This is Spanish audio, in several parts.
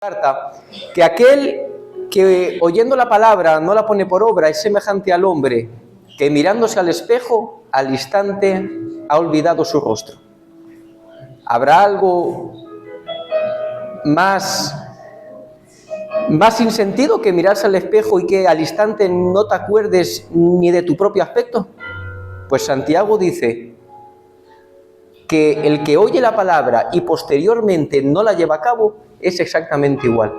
carta que aquel que oyendo la palabra no la pone por obra es semejante al hombre que mirándose al espejo al instante ha olvidado su rostro. ¿Habrá algo más sin sentido que mirarse al espejo y que al instante no te acuerdes ni de tu propio aspecto? Pues Santiago dice que el que oye la palabra y posteriormente no la lleva a cabo es exactamente igual.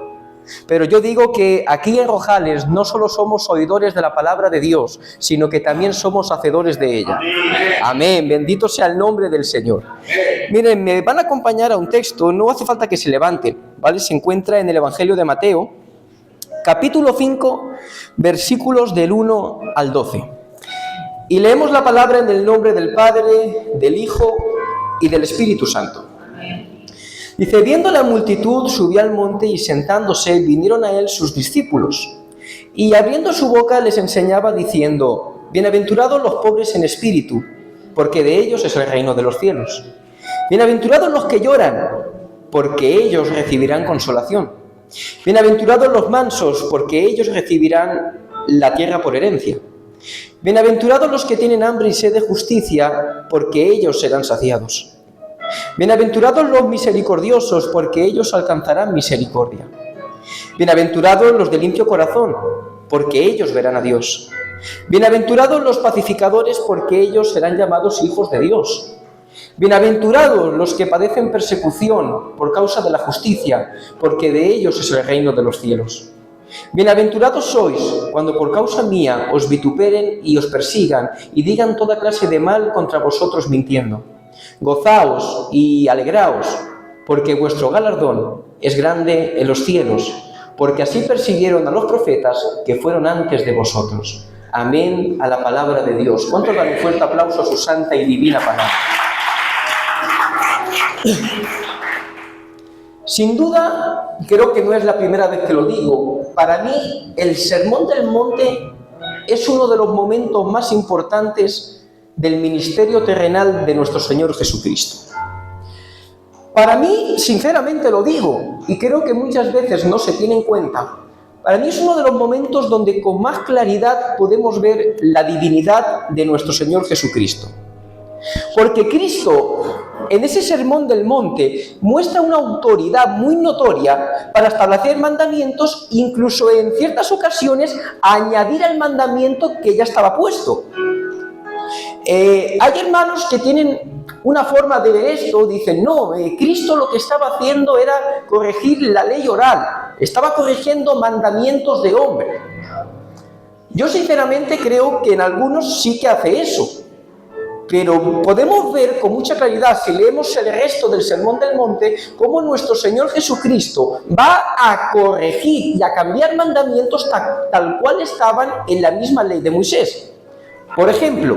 Pero yo digo que aquí en Rojales no solo somos oidores de la palabra de Dios, sino que también somos hacedores de ella. Amén. Bendito sea el nombre del Señor. Miren, me van a acompañar a un texto, no hace falta que se levanten, ¿vale? Se encuentra en el Evangelio de Mateo, capítulo 5, versículos del 1 al 12. Y leemos la palabra en el nombre del Padre, del Hijo y del Espíritu Santo. Dice, viendo la multitud, subió al monte y sentándose, vinieron a él sus discípulos. Y abriendo su boca les enseñaba diciendo, bienaventurados los pobres en espíritu, porque de ellos es el reino de los cielos. Bienaventurados los que lloran, porque ellos recibirán consolación. Bienaventurados los mansos, porque ellos recibirán la tierra por herencia. Bienaventurados los que tienen hambre y sed de justicia, porque ellos serán saciados. Bienaventurados los misericordiosos, porque ellos alcanzarán misericordia. Bienaventurados los de limpio corazón, porque ellos verán a Dios. Bienaventurados los pacificadores, porque ellos serán llamados hijos de Dios. Bienaventurados los que padecen persecución por causa de la justicia, porque de ellos es el reino de los cielos. Bienaventurados sois cuando por causa mía os vituperen y os persigan y digan toda clase de mal contra vosotros mintiendo. Gozaos y alegraos, porque vuestro galardón es grande en los cielos, porque así persiguieron a los profetas que fueron antes de vosotros. Amén a la palabra de Dios. ¿Cuántos dan un fuerte aplauso a su santa y divina palabra? Sin duda, creo que no es la primera vez que lo digo, para mí el Sermón del Monte es uno de los momentos más importantes del ministerio terrenal de nuestro Señor Jesucristo. Para mí, sinceramente lo digo, y creo que muchas veces no se tiene en cuenta, para mí es uno de los momentos donde con más claridad podemos ver la divinidad de nuestro Señor Jesucristo. Porque Cristo, en ese Sermón del Monte, muestra una autoridad muy notoria para establecer mandamientos, incluso en ciertas ocasiones añadir al mandamiento que ya estaba puesto. Hay hermanos que tienen una forma de ver esto, dicen, no, Cristo lo que estaba haciendo era corregir la ley oral, estaba corrigiendo mandamientos de hombre. Yo sinceramente creo que en algunos sí que hace eso, pero podemos ver con mucha claridad, si leemos el resto del Sermón del Monte, cómo nuestro Señor Jesucristo va a corregir y a cambiar mandamientos tal cual estaban en la misma ley de Moisés. Por ejemplo,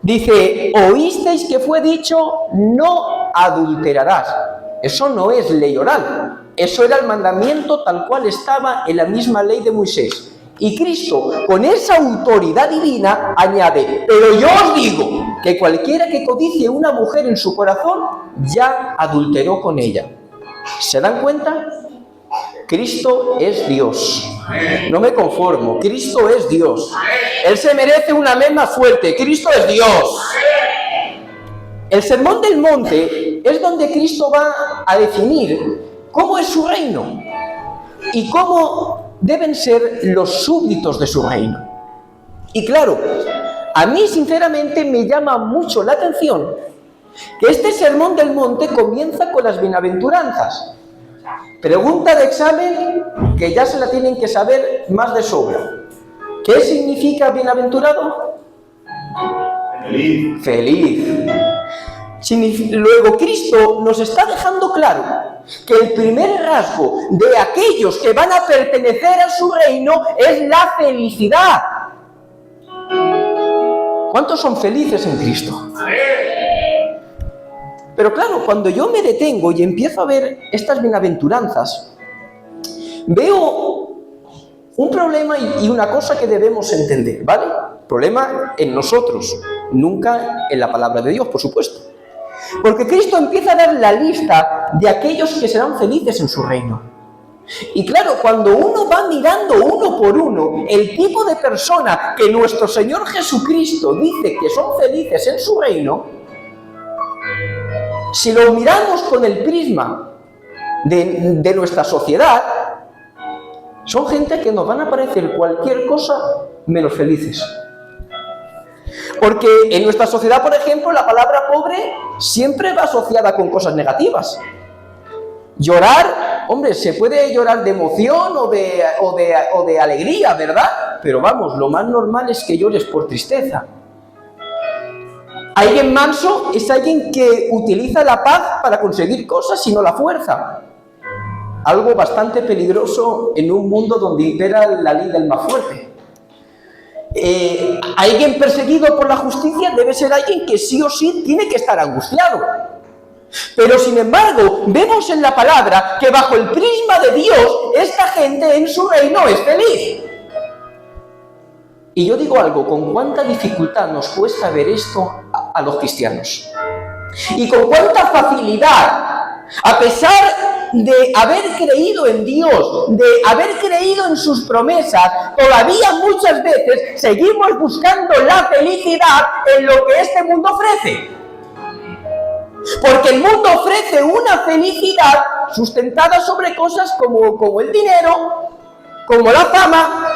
dice, oísteis que fue dicho, no adulterarás. Eso no es ley oral, eso era el mandamiento tal cual estaba en la misma ley de Moisés. Y Cristo, con esa autoridad divina, añade, pero yo os digo que cualquiera que codicie una mujer en su corazón, ya adulteró con ella. ¿Se dan cuenta? Cristo es Dios. No me conformo, Cristo es Dios. Él se merece un amén más fuerte, Cristo es Dios. El Sermón del Monte es donde Cristo va a definir cómo es su reino y cómo deben ser los súbditos de su reino. Y claro, a mí sinceramente me llama mucho la atención que este Sermón del Monte comienza con las bienaventuranzas. Pregunta de examen que ya se la tienen que saber más de sobra. ¿Qué significa bienaventurado? Feliz. Luego Cristo nos está dejando claro que el primer rasgo de aquellos que van a pertenecer a su reino es la felicidad. ¿Cuántos son felices en Cristo? Pero claro, cuando yo me detengo y empiezo a ver estas bienaventuranzas, veo un problema y una cosa que debemos entender, ¿vale? Problema en nosotros, nunca en la palabra de Dios, por supuesto. Porque Cristo empieza a dar la lista de aquellos que serán felices en su reino. Y claro, cuando uno va mirando uno por uno el tipo de persona que nuestro Señor Jesucristo dice que son felices en su reino, si lo miramos con el prisma de nuestra sociedad, son gente que nos van a parecer cualquier cosa menos felices. Porque en nuestra sociedad, por ejemplo, la palabra pobre siempre va asociada con cosas negativas. Llorar, hombre, se puede llorar de emoción o de alegría, ¿verdad? Pero vamos, lo más normal es que llores por tristeza. Alguien manso es alguien que utiliza la paz para conseguir cosas y no la fuerza. Algo bastante peligroso en un mundo donde impera la ley del más fuerte. Alguien perseguido por la justicia debe ser alguien que sí o sí tiene que estar angustiado. Pero sin embargo, vemos en la palabra que bajo el prisma de Dios, esta gente en su reino es feliz. Y yo digo algo, ¿con cuánta dificultad nos cuesta ver esto a los cristianos? Y con cuánta facilidad, a pesar de haber creído en Dios, de haber creído en sus promesas, todavía muchas veces seguimos buscando la felicidad en lo que este mundo ofrece. Porque el mundo ofrece una felicidad sustentada sobre cosas como el dinero, como la fama,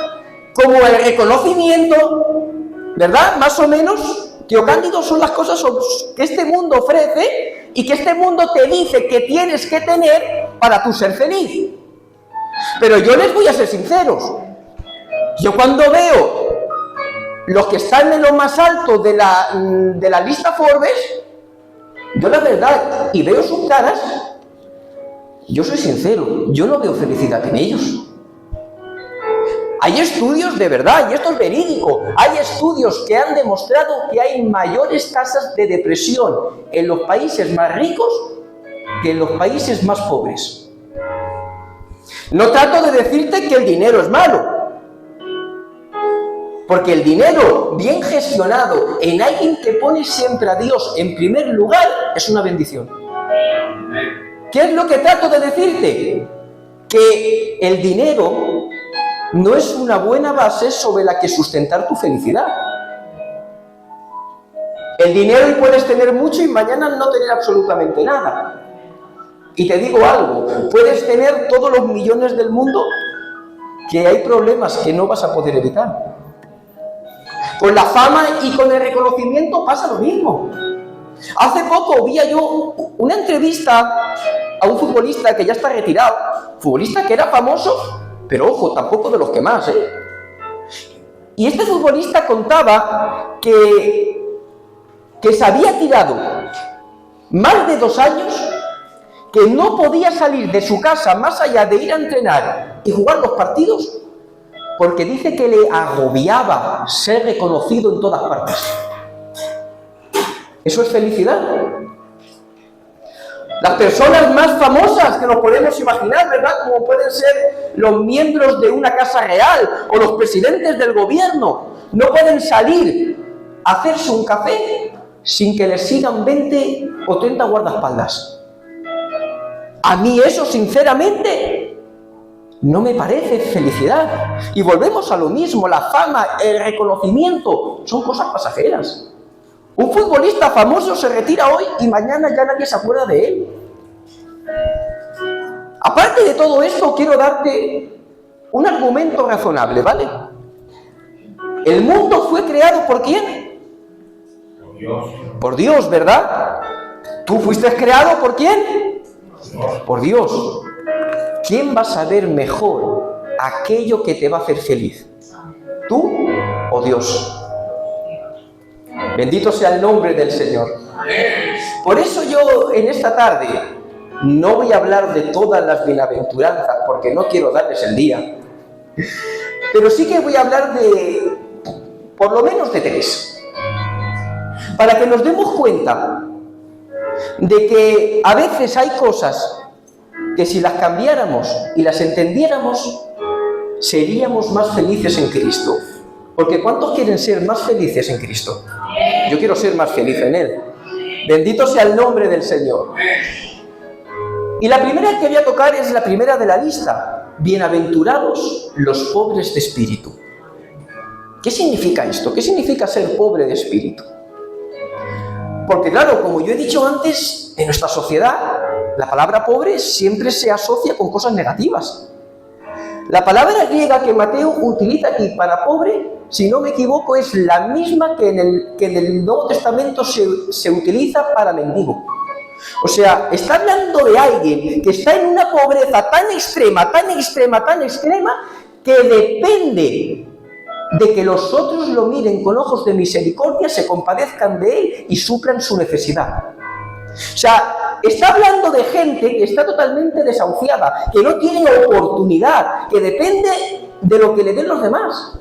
como el reconocimiento, ¿verdad? Más o menos, Tío Cándido, son las cosas que este mundo ofrece y que este mundo te dice que tienes que tener para tú ser feliz. Pero yo les voy a ser sinceros. Yo cuando veo los que están en lo más alto de la lista Forbes, yo la verdad, y veo sus caras, yo soy sincero, yo no veo felicidad en ellos. Hay estudios de verdad, y esto es verídico, hay estudios que han demostrado que hay mayores tasas de depresión en los países más ricos que en los países más pobres. No trato de decirte que el dinero es malo, porque el dinero bien gestionado en alguien que pone siempre a Dios en primer lugar es una bendición. ¿Qué es lo que trato de decirte? Que el dinero no es una buena base sobre la que sustentar tu felicidad. El dinero hoy puedes tener mucho y mañana no tener absolutamente nada. Y te digo algo, puedes tener todos los millones del mundo, que hay problemas que no vas a poder evitar. Con la fama y con el reconocimiento pasa lo mismo. Hace poco vi yo una entrevista a un futbolista que ya está retirado, futbolista que era famoso, pero ojo, tampoco de los que más, Y este futbolista contaba que se había tirado más de 2 años, que no podía salir de su casa más allá de ir a entrenar y jugar los partidos, porque dice que le agobiaba ser reconocido en todas partes. ¿Eso es felicidad? Las personas más famosas que nos podemos imaginar, ¿verdad? Como pueden ser los miembros de una casa real o los presidentes del gobierno, no pueden salir a hacerse un café sin que les sigan 20 o 30 guardaespaldas. A mí eso, sinceramente, no me parece felicidad. Y volvemos a lo mismo, la fama, el reconocimiento, son cosas pasajeras. Un futbolista famoso se retira hoy y mañana ya nadie se acuerda de él. Aparte de todo esto, quiero darte un argumento razonable, ¿vale? El mundo fue creado ¿por quién? Por Dios. Por Dios, ¿verdad? ¿Tú fuiste creado por quién? Por Dios. ¿Quién va a saber mejor aquello que te va a hacer feliz? ¿Tú o Dios? Bendito sea el nombre del Señor. Por eso yo en esta tarde no voy a hablar de todas las bienaventuranzas, porque no quiero darles el día. Pero sí que voy a hablar de, por lo menos de 3. Para que nos demos cuenta de que a veces hay cosas que si las cambiáramos y las entendiéramos, seríamos más felices en Cristo. Porque ¿cuántos quieren ser más felices en Cristo? Yo quiero ser más feliz en Él. Bendito sea el nombre del Señor. Y la primera que voy a tocar es la primera de la lista. bienaventurados los pobres de espíritu. ¿Qué significa esto? ¿Qué significa ser pobre de espíritu? Porque claro, como yo he dicho antes, en nuestra sociedad la palabra pobre siempre se asocia con cosas negativas. La palabra griega que Mateo utiliza aquí para pobre, si no me equivoco, es la misma que en el Nuevo Testamento se utiliza para mendigo. O sea, está hablando de alguien que está en una pobreza tan extrema, tan extrema, tan extrema, que depende de que los otros lo miren con ojos de misericordia, se compadezcan de él y suplan su necesidad. O sea, está hablando de gente que está totalmente desahuciada, que no tiene oportunidad, que depende de lo que le den los demás.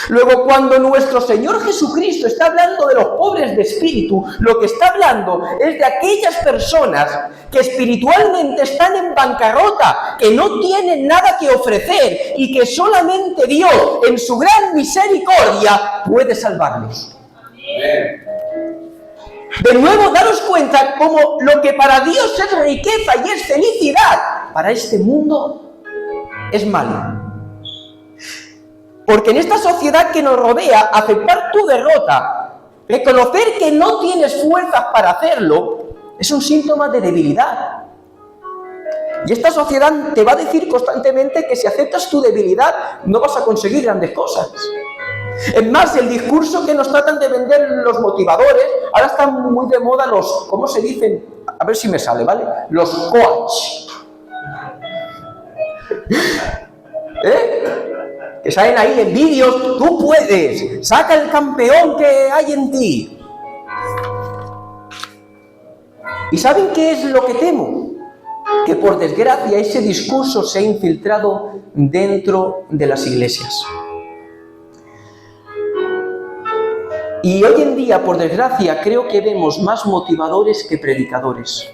Luego, cuando nuestro Señor Jesucristo está hablando de los pobres de espíritu, lo que está hablando es de aquellas personas que espiritualmente están en bancarrota, que no tienen nada que ofrecer y que solamente Dios, en su gran misericordia, puede salvarlos. De nuevo, daros cuenta cómo lo que para Dios es riqueza y es felicidad, para este mundo es malo. Porque en esta sociedad que nos rodea, aceptar tu derrota, reconocer que no tienes fuerzas para hacerlo, es un síntoma de debilidad. Y esta sociedad te va a decir constantemente que si aceptas tu debilidad, no vas a conseguir grandes cosas. Es más, el discurso que nos tratan de vender los motivadores, ahora están muy de moda los, ¿cómo se dicen? A ver si me sale, ¿vale? Los coach. Que salen ahí en vídeos, tú puedes, saca el campeón que hay en ti. ¿Y saben qué es lo que temo? Que por desgracia ese discurso se ha infiltrado dentro de las iglesias. Y hoy en día, por desgracia, creo que vemos más motivadores que predicadores.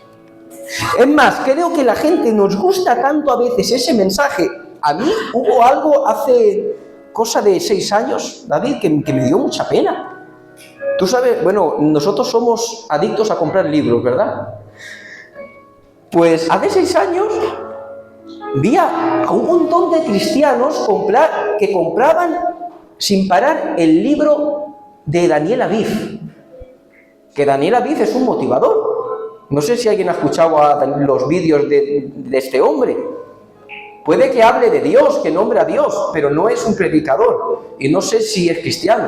Es más, creo que la gente nos gusta tanto a veces ese mensaje. A mí hubo algo hace cosa de 6 años, David, que me dio mucha pena. Tú sabes, bueno, nosotros somos adictos a comprar libros, ¿verdad? Pues hace 6 años vi a un montón de cristianos que compraban sin parar el libro de Daniel Aviv. Que Daniel Aviv es un motivador. No sé si alguien ha escuchado los vídeos de este hombre. Puede que hable de Dios, que nombre a Dios, pero no es un predicador. Y no sé si es cristiano,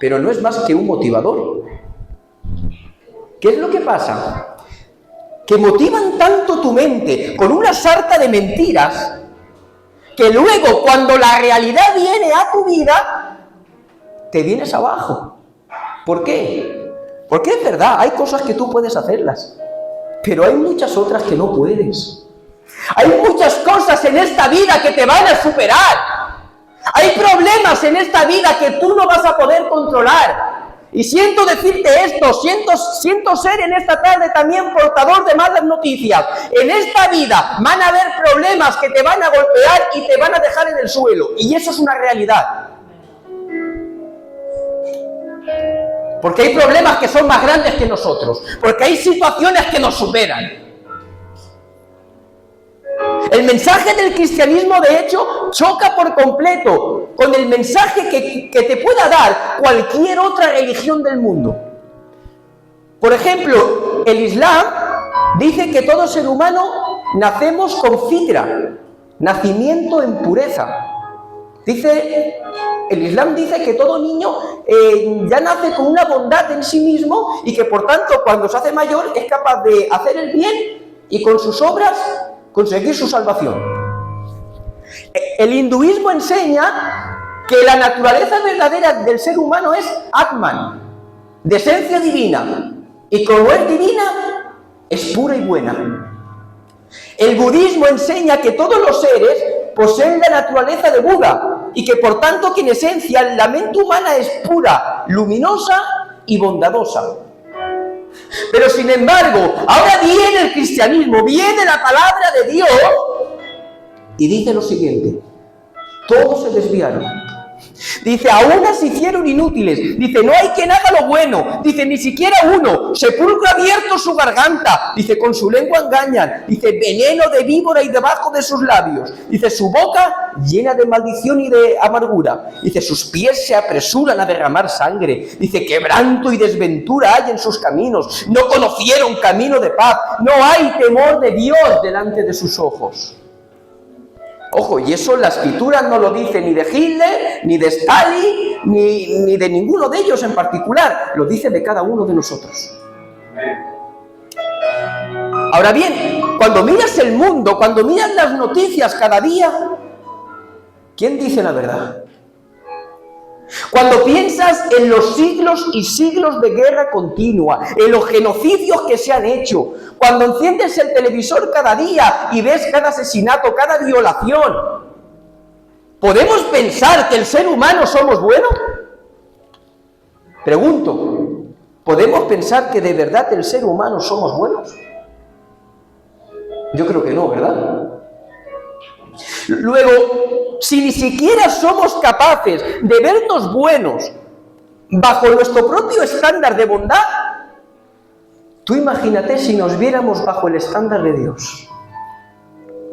pero no es más que un motivador. ¿Qué es lo que pasa? Que motivan tanto tu mente con una sarta de mentiras, que luego cuando la realidad viene a tu vida, te vienes abajo. ¿Por qué? Porque es verdad, hay cosas que tú puedes hacerlas, pero hay muchas otras que no puedes. Hay muchas cosas en esta vida que te van a superar. Hay problemas en esta vida que tú no vas a poder controlar. Y siento decirte esto, siento ser en esta tarde también portador de malas noticias. En esta vida van a haber problemas que te van a golpear y te van a dejar en el suelo. Y eso es una realidad. Porque hay problemas que son más grandes que nosotros. Porque hay situaciones que nos superan. El mensaje del cristianismo, de hecho, choca por completo con el mensaje que te pueda dar cualquier otra religión del mundo. Por ejemplo, el Islam dice que todo ser humano nacemos con fitra, nacimiento en pureza. El Islam dice que todo niño ya nace con una bondad en sí mismo y que por tanto cuando se hace mayor es capaz de hacer el bien y con sus obras conseguir su salvación. El hinduismo enseña que la naturaleza verdadera del ser humano es Atman, de esencia divina, y como es divina, es pura y buena. El budismo enseña que todos los seres poseen la naturaleza de Buda, y que por tanto que en esencia la mente humana es pura, luminosa y bondadosa. Pero sin embargo, ahora viene el cristianismo, viene la palabra de Dios y dice lo siguiente: todos se desviaron, Dice, aún se hicieron inútiles. Dice, no hay quien haga lo bueno. Dice, ni siquiera uno. Sepulcro abierto su garganta. Dice, con su lengua engañan. Dice, veneno de víbora y debajo de sus labios. Dice, su boca llena de maldición y de amargura. Dice, sus pies se apresuran a derramar sangre. Dice, quebranto y desventura hay en sus caminos. No conocieron camino de paz. No hay temor de Dios delante de sus ojos. Ojo, y eso la Escritura no lo dice ni de Hitler, ni de Stalin, ni de ninguno de ellos en particular. Lo dice de cada uno de nosotros. Ahora bien, cuando miras el mundo, cuando miras las noticias cada día, ¿quién dice la verdad? Cuando piensas en los siglos y siglos de guerra continua, en los genocidios que se han hecho, cuando enciendes el televisor cada día y ves cada asesinato, cada violación, ¿podemos pensar que el ser humano somos buenos? Pregunto, ¿podemos pensar que de verdad el ser humano somos buenos? Yo creo que no, ¿verdad? Luego, si ni siquiera somos capaces de vernos buenos bajo nuestro propio estándar de bondad, tú imagínate si nos viéramos bajo el estándar de Dios.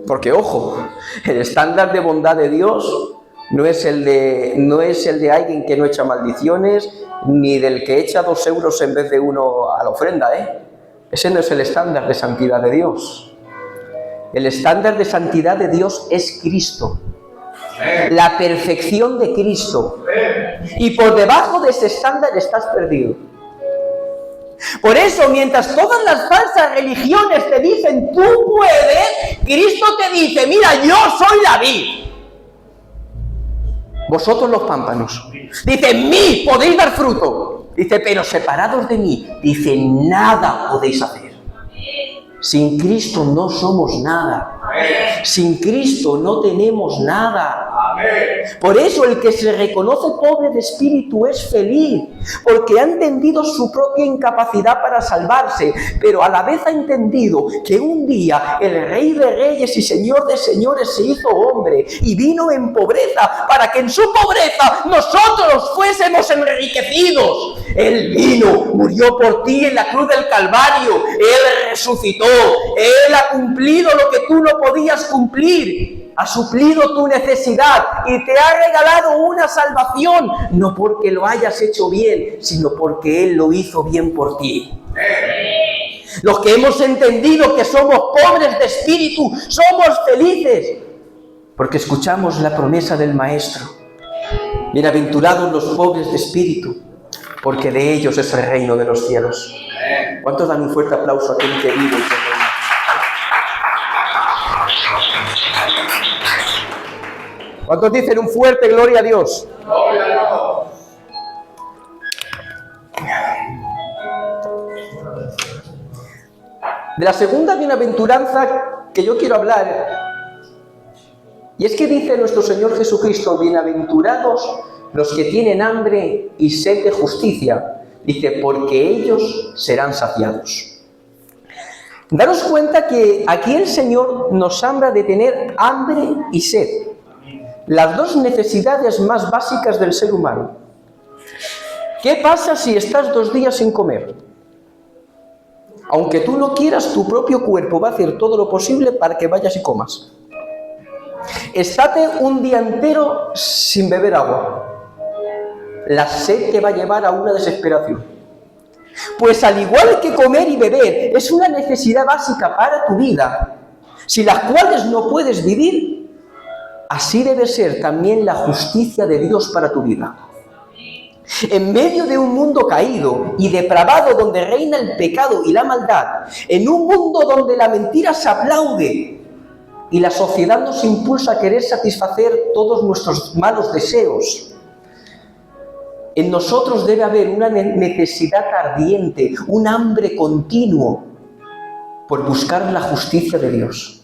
Porque, ojo, el estándar de bondad de Dios no es el de alguien que no echa maldiciones, ni del que echa 2 euros en vez de 1 a la ofrenda, ¿eh? Ese no es el estándar de santidad de Dios. El estándar de santidad de Dios es Cristo. La perfección de Cristo. Y por debajo de ese estándar estás perdido. Por eso, mientras todas las falsas religiones te dicen, tú puedes, Cristo te dice, mira, yo soy la vid. Vosotros los pámpanos. Dice, en mí podéis dar fruto. Dice, pero separados de mí, dice, nada podéis hacer. Sin Cristo no somos nada. Sin Cristo no tenemos nada. Por eso el que se reconoce pobre de espíritu es feliz, porque ha entendido su propia incapacidad para salvarse, pero a la vez ha entendido que un día el Rey de Reyes y Señor de Señores se hizo hombre y vino en pobreza para que en su pobreza nosotros fuésemos enriquecidos. Él vino, murió por ti en la cruz del Calvario, Él resucitó, Él ha cumplido lo que tú no podías cumplir. Ha suplido tu necesidad y te ha regalado una salvación, no porque lo hayas hecho bien, sino porque Él lo hizo bien por ti. Los que hemos entendido que somos pobres de espíritu, somos felices, porque escuchamos la promesa del Maestro. Bienaventurados los pobres de espíritu, porque de ellos es el reino de los cielos. ¿Cuántos dan un fuerte aplauso a aquel que vive y que reina? ¿Cuántos dicen un fuerte gloria a Dios? ¡Gloria a Dios! De la segunda bienaventuranza que yo quiero hablar, y es que dice nuestro Señor Jesucristo, bienaventurados los que tienen hambre y sed de justicia, dice, porque ellos serán saciados. Daros cuenta que aquí el Señor nos habla de tener hambre y sed. Las dos necesidades más básicas del ser humano. ¿Qué pasa si estás 2 días sin comer? Aunque tú no quieras, tu propio cuerpo va a hacer todo lo posible para que vayas y comas. Estate un día entero sin beber agua. La sed te va a llevar a una desesperación. Pues al igual que comer y beber es una necesidad básica para tu vida, sin las cuales no puedes vivir, así debe ser también la justicia de Dios para tu vida. En medio de un mundo caído y depravado donde reina el pecado y la maldad, en un mundo donde la mentira se aplaude y la sociedad nos impulsa a querer satisfacer todos nuestros malos deseos, en nosotros debe haber una necesidad ardiente, un hambre continuo por buscar la justicia de Dios.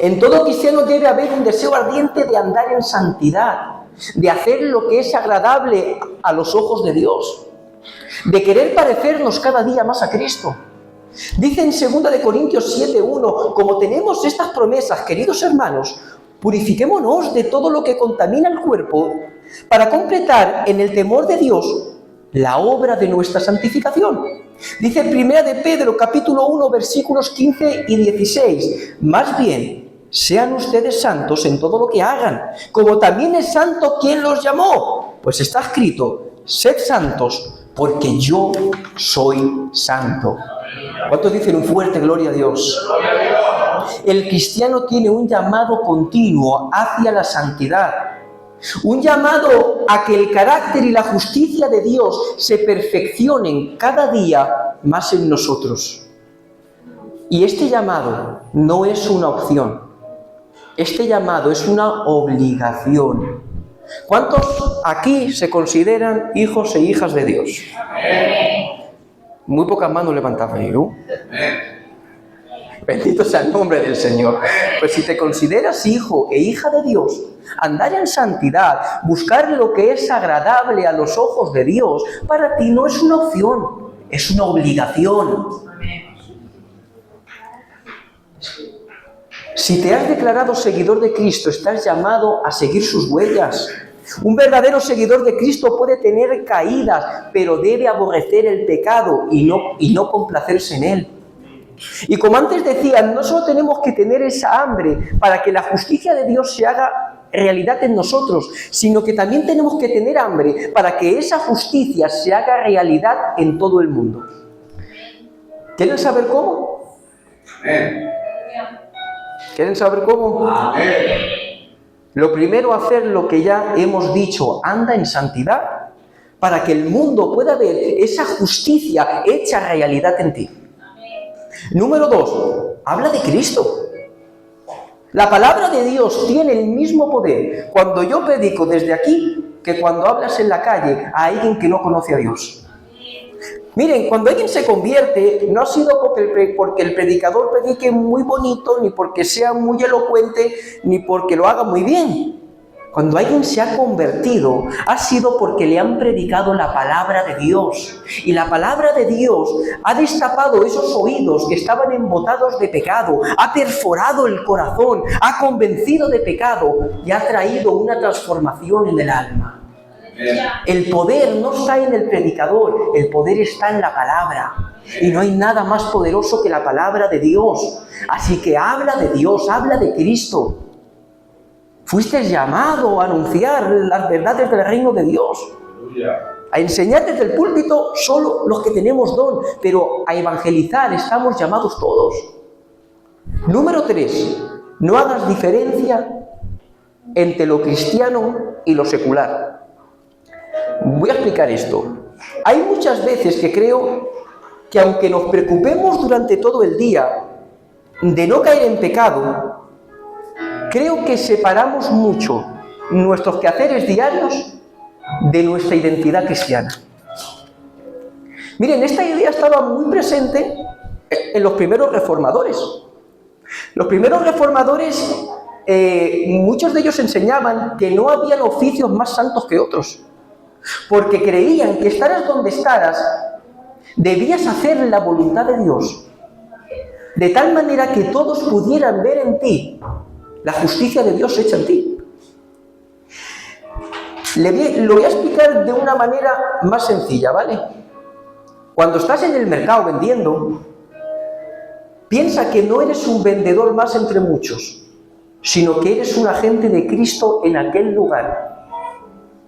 En todo cristiano debe haber un deseo ardiente de andar en santidad, de hacer lo que es agradable a los ojos de Dios, de querer parecernos cada día más a Cristo. Dice en 2 Corintios 7:1, como tenemos estas promesas, queridos hermanos, purifiquémonos de todo lo que contamina el cuerpo para completar en el temor de Dios la obra de nuestra santificación. Dice 1 de Pedro, capítulo 1, versículos 15 y 16. Más bien, sean ustedes santos en todo lo que hagan, como también es santo quien los llamó. Pues está escrito, sed santos, porque yo soy santo. ¿Cuántos dicen un fuerte gloria a Dios? El cristiano tiene un llamado continuo hacia la santidad. Un llamado a que el carácter y la justicia de Dios se perfeccionen cada día más en nosotros. Y este llamado no es una opción. Este llamado es una obligación. ¿Cuántos aquí se consideran hijos e hijas de Dios? Muy pocas manos levantadas, ¿no? Bendito sea el nombre del Señor. Pues si te consideras hijo e hija de Dios, andar en santidad, buscar lo que es agradable a los ojos de Dios, para ti no es una opción, es una obligación. Si te has declarado seguidor de Cristo, estás llamado a seguir sus huellas. Un verdadero seguidor de Cristo puede tener caídas, pero debe aborrecer el pecado y no complacerse en él. Y como antes decía, no solo tenemos que tener esa hambre para que la justicia de Dios se haga realidad en nosotros, sino que también tenemos que tener hambre para que esa justicia se haga realidad en todo el mundo. ¿Quieren saber cómo? ¿Quieren saber cómo? Lo primero, hacer lo que ya hemos dicho, anda en santidad, para que el mundo pueda ver esa justicia hecha realidad en ti. Número 2, habla de Cristo. La palabra de Dios tiene el mismo poder cuando yo predico desde aquí que cuando hablas en la calle a alguien que no conoce a Dios. Miren, cuando alguien se convierte, no ha sido porque el predicador predique muy bonito, ni porque sea muy elocuente, ni porque lo haga muy bien. Cuando alguien se ha convertido, ha sido porque le han predicado la palabra de Dios. Y la palabra de Dios ha destapado esos oídos que estaban embotados de pecado, ha perforado el corazón, ha convencido de pecado y ha traído una transformación en el alma. El poder no está en el predicador, el poder está en la palabra. Y no hay nada más poderoso que la palabra de Dios. Así que habla de Dios, habla de Cristo. Fuiste llamado a anunciar las verdades del reino de Dios. A enseñar desde el púlpito solo los que tenemos don, pero a evangelizar estamos llamados todos. Número 3, no hagas diferencia entre lo cristiano y lo secular. Voy a explicar esto. Hay muchas veces que creo que aunque nos preocupemos durante todo el día de no caer en pecado, creo que separamos mucho nuestros quehaceres diarios de nuestra identidad cristiana. Miren, esta idea estaba muy presente en los primeros reformadores. Los primeros reformadores, muchos de ellos enseñaban que no habían oficios más santos que otros, porque creían que estaras donde estaras, debías hacer la voluntad de Dios, de tal manera que todos pudieran ver en ti la justicia de Dios hecha en ti. Lo voy a explicar de una manera más sencilla, ¿vale? Cuando estás en el mercado vendiendo, piensa que no eres un vendedor más entre muchos, sino que eres un agente de Cristo en aquel lugar,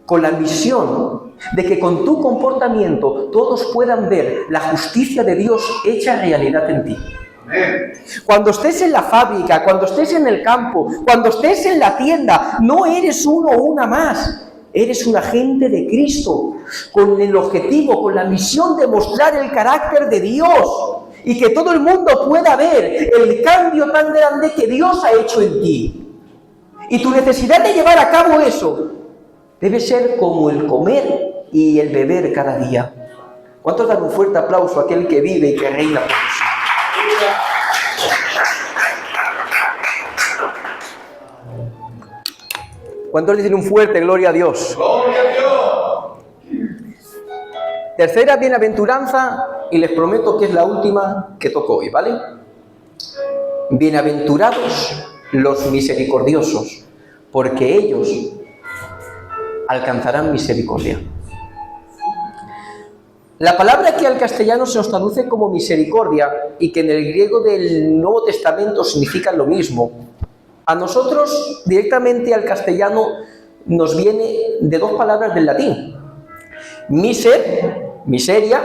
con la misión de que con tu comportamiento todos puedan ver la justicia de Dios hecha realidad en ti. Cuando estés en la fábrica, cuando estés en el campo, cuando estés en la tienda, no eres uno o una más, eres un agente de Cristo, con el objetivo, con la misión de mostrar el carácter de Dios y que todo el mundo pueda ver el cambio tan grande que Dios ha hecho en ti. Y tu necesidad de llevar a cabo eso debe ser como el comer y el beber cada día. ¿Cuántos dan un fuerte aplauso a aquel que vive y que reina por Jesús? ¿Cuántos dicen un fuerte gloria a Dios? ¡Gloria a Dios! Tercera bienaventuranza, y les prometo que es la última que toco hoy, ¿vale? Bienaventurados los misericordiosos, porque ellos alcanzarán misericordia. La palabra que al castellano se nos traduce como misericordia y que en el griego del Nuevo Testamento significa lo mismo, a nosotros directamente al castellano nos viene de dos palabras del latín: miser, miseria,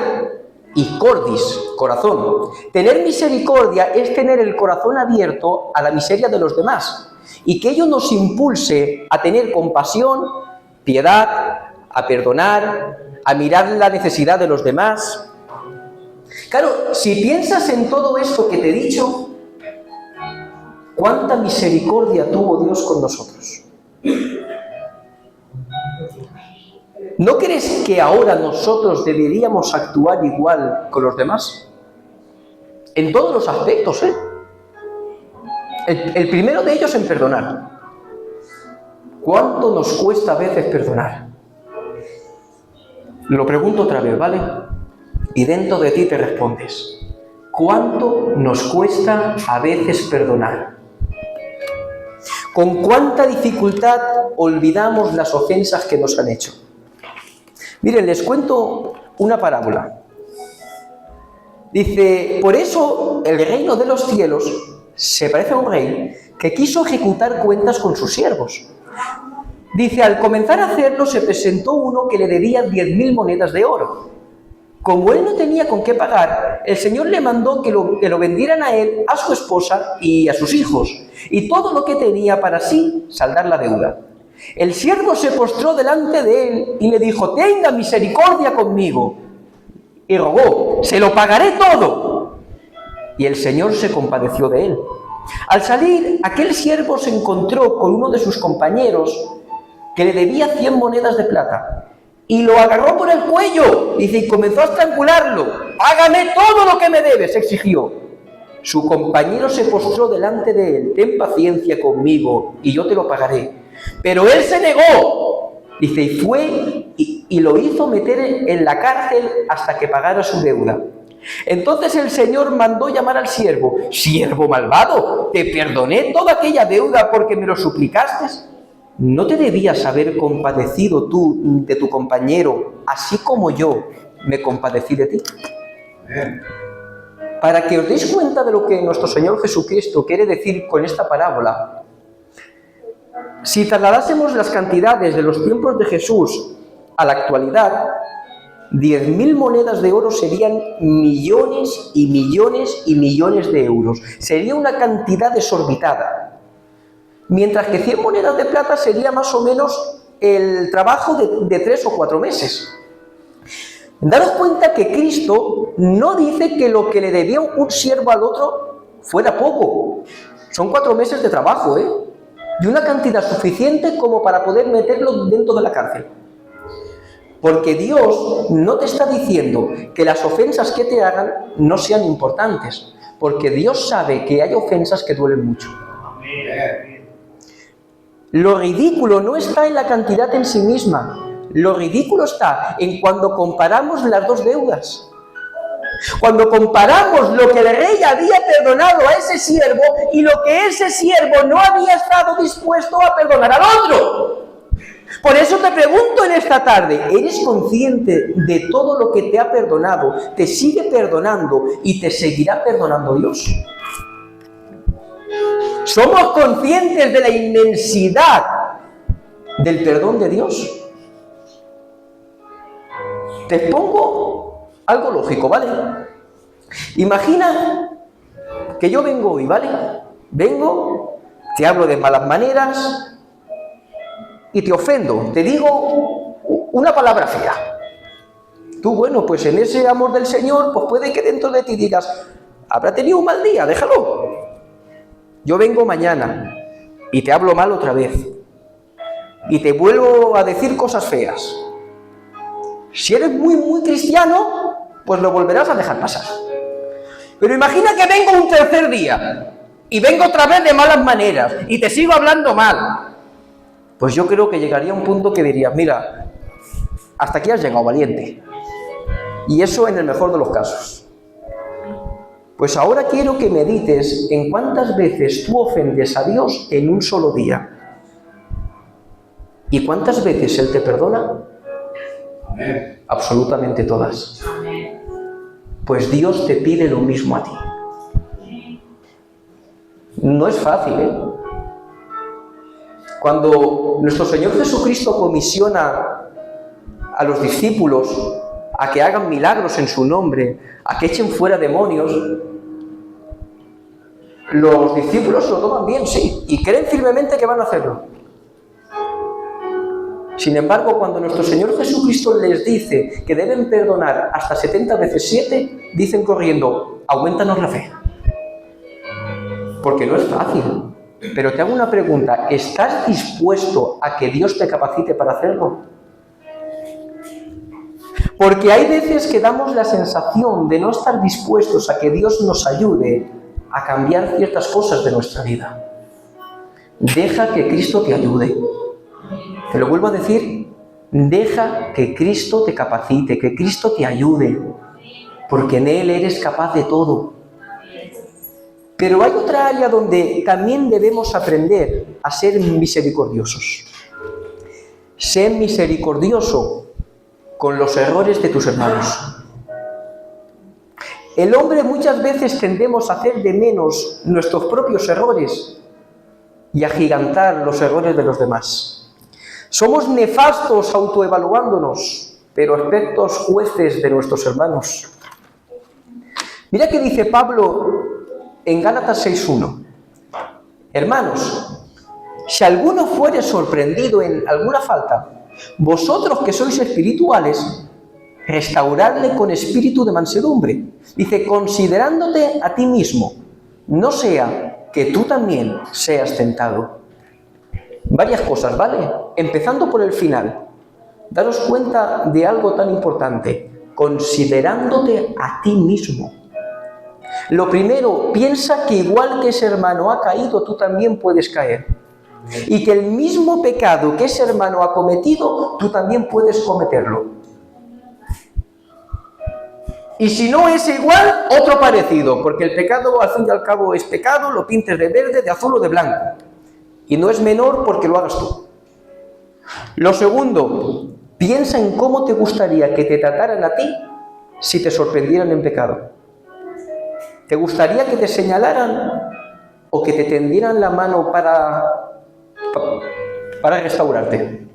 y cordis, corazón. Tener misericordia es tener el corazón abierto a la miseria de los demás y que ello nos impulse a tener compasión, piedad, a perdonar, a mirar la necesidad de los demás. Claro, si piensas en todo esto que te he dicho, ¿cuánta misericordia tuvo Dios con nosotros? ¿No crees que ahora nosotros deberíamos actuar igual con los demás? En todos los aspectos, ¿eh? El primero de ellos en perdonar. ¿Cuánto nos cuesta a veces perdonar? Lo pregunto otra vez, ¿vale? Y dentro de ti te respondes: ¿cuánto nos cuesta a veces perdonar? ¿Con cuánta dificultad olvidamos las ofensas que nos han hecho? Miren, les cuento una parábola. Dice: por eso el reino de los cielos se parece a un rey que quiso ejecutar cuentas con sus siervos. Dice: al comenzar a hacerlo se presentó uno que le debía 10.000 monedas de oro. Como él no tenía con qué pagar, el Señor le mandó que lo vendieran a él, a su esposa y a sus hijos, y todo lo que tenía para sí saldar la deuda. El siervo se postró delante de él y le dijo: tenga misericordia conmigo. Y rogó: se lo pagaré todo. Y el Señor se compadeció de él. Al salir, aquel siervo se encontró con uno de sus compañeros que le debía 100 monedas de plata. Y lo agarró por el cuello, dice, y comenzó a estrangularlo. Págame todo lo que me debes, exigió. Su compañero se postró delante de él: ten paciencia conmigo y yo te lo pagaré. Pero él se negó, dice, y fue y lo hizo meter en la cárcel hasta que pagara su deuda. Entonces el Señor mandó llamar al siervo: siervo malvado, te perdoné toda aquella deuda porque me lo suplicaste. ¿No te debías haber compadecido tú de tu compañero, así como yo me compadecí de ti? Para que os deis cuenta de lo que nuestro Señor Jesucristo quiere decir con esta parábola, si trasladásemos las cantidades de los tiempos de Jesús a la actualidad, 10.000 monedas de oro serían millones y millones y millones de euros. Sería una cantidad desorbitada. Mientras que 100 monedas de plata sería más o menos el trabajo de 3 o 4 meses. Daros cuenta que Cristo no dice que lo que le debía un siervo al otro fuera poco. Son 4 meses de trabajo, ¿eh? Y una cantidad suficiente como para poder meterlo dentro de la cárcel. Porque Dios no te está diciendo que las ofensas que te hagan no sean importantes, porque Dios sabe que hay ofensas que duelen mucho. Lo ridículo no está en la cantidad en sí misma, lo ridículo está en cuando comparamos las dos deudas. Cuando comparamos lo que el rey había perdonado a ese siervo y lo que ese siervo no había estado dispuesto a perdonar al otro. Por eso te pregunto en esta tarde, ¿eres consciente de todo lo que te ha perdonado, te sigue perdonando y te seguirá perdonando Dios? ¿Somos conscientes de la inmensidad del perdón de Dios? Te pongo algo lógico, ¿vale? Imagina que yo vengo hoy, ¿vale? Vengo, te hablo de malas maneras y te ofendo, te digo una palabra fea. Tú, bueno, pues en ese amor del Señor, pues puede que dentro de ti digas: habrá tenido un mal día, déjalo. Yo vengo mañana y te hablo mal otra vez y te vuelvo a decir cosas feas. Si eres muy cristiano, pues lo volverás a dejar pasar. Pero imagina que vengo un tercer día y vengo otra vez de malas maneras y te sigo hablando mal. Pues yo creo que llegaría a un punto que dirías: mira, hasta aquí has llegado, valiente. Y eso en el mejor de los casos. Pues ahora quiero que medites en cuántas veces tú ofendes a Dios en un solo día. ¿Y cuántas veces Él te perdona? Amén. Absolutamente todas. Pues Dios te pide lo mismo a ti. No es fácil, ¿eh? Cuando nuestro Señor Jesucristo comisiona a los discípulos a que hagan milagros en su nombre, a que echen fuera demonios, los discípulos lo toman bien, sí, y creen firmemente que van a hacerlo. Sin embargo, cuando nuestro Señor Jesucristo les dice que deben perdonar hasta 70 veces 7, dicen corriendo, aumentanos la fe. Porque no es fácil. Pero te hago una pregunta, ¿estás dispuesto a que Dios te capacite para hacerlo? Porque hay veces que damos la sensación de no estar dispuestos a que Dios nos ayude a cambiar ciertas cosas de nuestra vida. Deja que Cristo te ayude. Te lo vuelvo a decir, deja que Cristo te capacite, que Cristo te ayude, porque en Él eres capaz de todo. Pero hay otra área donde también debemos aprender a ser misericordiosos. Sé misericordioso con los errores de tus hermanos. El hombre muchas veces tendemos a hacer de menos nuestros propios errores y a agigantar los errores de los demás. Somos nefastos autoevaluándonos, pero expertos jueces de nuestros hermanos. Mira que dice Pablo en Gálatas 6:1. Hermanos, si alguno fuere sorprendido en alguna falta, vosotros que sois espirituales, restauradle con espíritu de mansedumbre. Dice, considerándote a ti mismo, no sea que tú también seas tentado. Varias cosas, ¿vale? Empezando por el final. Daros cuenta de algo tan importante. Considerándote a ti mismo. Lo primero, piensa que igual que ese hermano ha caído, tú también puedes caer. Y que el mismo pecado que ese hermano ha cometido, tú también puedes cometerlo. Y si no es igual, otro parecido, porque el pecado al fin y al cabo es pecado, lo pintes de verde, de azul o de blanco. Y no es menor porque lo hagas tú. Lo segundo, piensa en cómo te gustaría que te trataran a ti si te sorprendieran en pecado. ¿Te gustaría que te señalaran o que te tendieran la mano para restaurarte?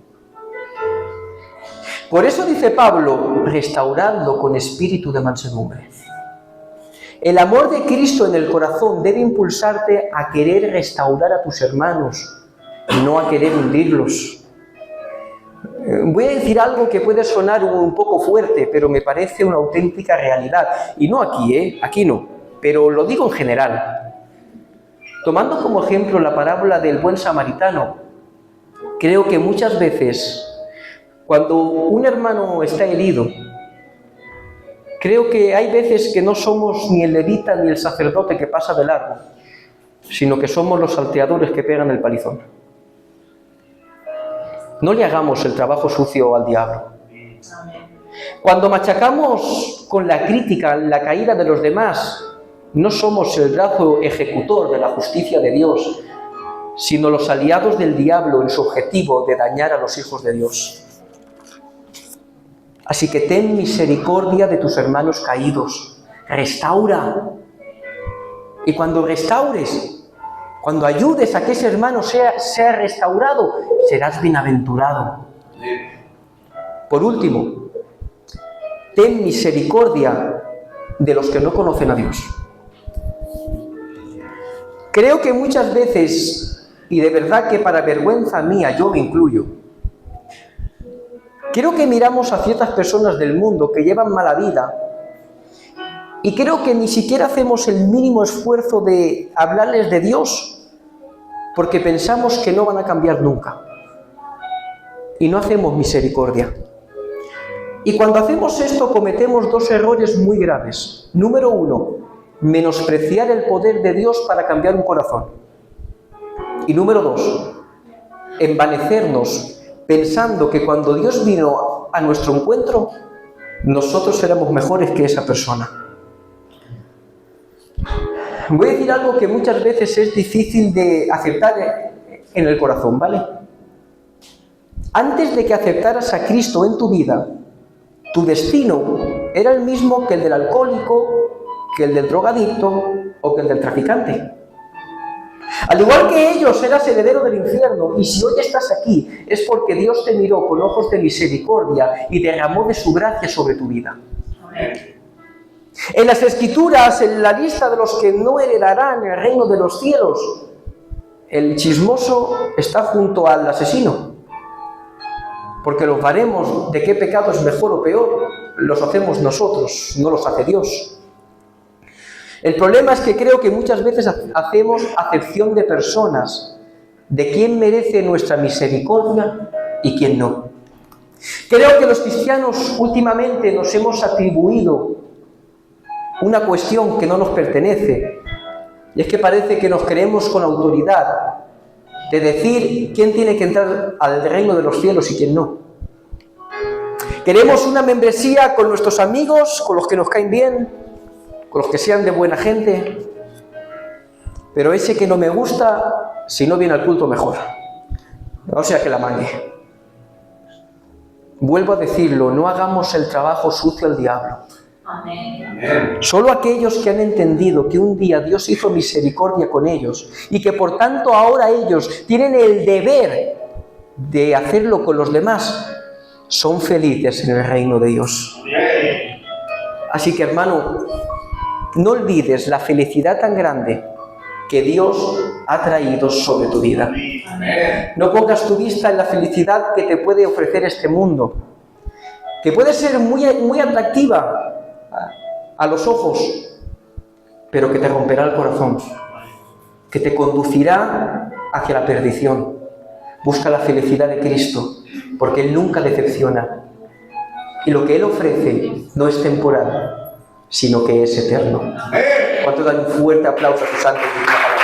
Por eso dice Pablo, restauradlo con espíritu de mansedumbre. El amor de Cristo en el corazón debe impulsarte a querer restaurar a tus hermanos, no a querer hundirlos. Voy a decir algo que puede sonar un poco fuerte, pero me parece una auténtica realidad. Y no aquí, aquí no, pero lo digo en general. Tomando como ejemplo la parábola del buen samaritano, creo que muchas veces, cuando un hermano está herido, creo que hay veces que no somos ni el levita ni el sacerdote que pasa de largo, sino que somos los salteadores que pegan el palizón. No le hagamos el trabajo sucio al diablo. Cuando machacamos con la crítica la caída de los demás, no somos el brazo ejecutor de la justicia de Dios, sino los aliados del diablo en su objetivo de dañar a los hijos de Dios. Así que ten misericordia de tus hermanos caídos. Restaura. Y cuando restaures, cuando ayudes a que ese hermano sea restaurado, serás bienaventurado. Por último, ten misericordia de los que no conocen a Dios. Creo que muchas veces, y de verdad que para vergüenza mía yo me incluyo, creo que miramos a ciertas personas del mundo que llevan mala vida y creo que ni siquiera hacemos el mínimo esfuerzo de hablarles de Dios porque pensamos que no van a cambiar nunca y no hacemos misericordia. Y cuando hacemos esto cometemos dos errores muy graves. Número uno, menospreciar el poder de Dios para cambiar un corazón. Y número dos, envanecernos pensando que cuando Dios vino a nuestro encuentro, nosotros éramos mejores que esa persona. Voy a decir algo que muchas veces es difícil de aceptar en el corazón, ¿vale? Antes de que aceptaras a Cristo en tu vida, tu destino era el mismo que el del alcohólico, que el del drogadicto o que el del traficante. Al igual que ellos, eras heredero del infierno, y si hoy estás aquí es porque Dios te miró con ojos de misericordia y derramó de su gracia sobre tu vida. Amén. En las Escrituras, en la lista de los que no heredarán el reino de los cielos, el chismoso está junto al asesino. Porque los baremos de qué pecado es mejor o peor, los hacemos nosotros, no los hace Dios. El problema es que creo que muchas veces hacemos acepción de personas, de quién merece nuestra misericordia y quién no. Creo que los cristianos últimamente nos hemos atribuido una cuestión que no nos pertenece, y es que parece que nos creemos con autoridad de decir quién tiene que entrar al reino de los cielos y quién no. Queremos una membresía con nuestros amigos, con los que nos caen bien, con los que sean de buena gente, pero ese que no me gusta, si no viene al culto mejor, o sea que la mangue. Vuelvo a decirlo, no hagamos el trabajo sucio al diablo. Amén. Solo aquellos que han entendido que un día Dios hizo misericordia con ellos y que por tanto ahora ellos tienen el deber de hacerlo con los demás, son felices en el reino de Dios. Así que, hermano, no olvides la felicidad tan grande que Dios ha traído sobre tu vida. No pongas tu vista en la felicidad que te puede ofrecer este mundo, que puede ser muy atractiva a los ojos, pero que te romperá el corazón, que te conducirá hacia la perdición. Busca la felicidad de Cristo, porque Él nunca decepciona. Y lo que Él ofrece no es temporal, sino que es eterno. ¿Cuánto dan un fuerte aplauso a su santo y divina palabra?